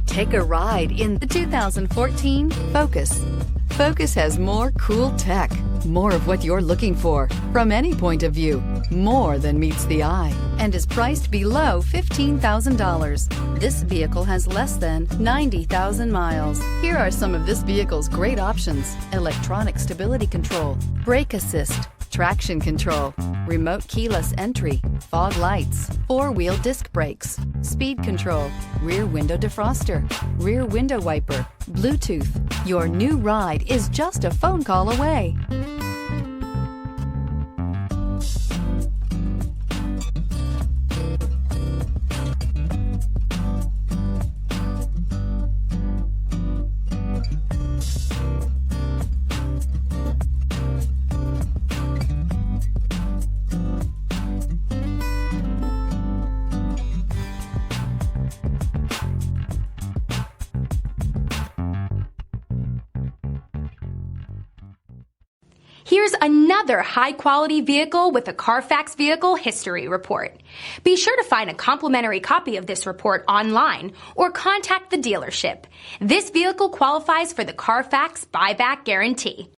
Take a ride in the 2014 Focus. Focus has more cool tech, more of what you're looking for, from any point of view, more than meets the eye, and is priced below $15,000. This vehicle has less than 90,000 miles. Here are some of this vehicle's great options: electronic stability control, brake assist, traction control, remote keyless entry, fog lights, four-wheel disc brakes, speed control, rear window defroster, rear window wiper, Bluetooth. Your new ride is just a phone call away. Here's another high-quality vehicle with a Carfax Vehicle History Report. Be sure to find a complimentary copy of this report online or contact the dealership. This vehicle qualifies for the Carfax Buyback Guarantee.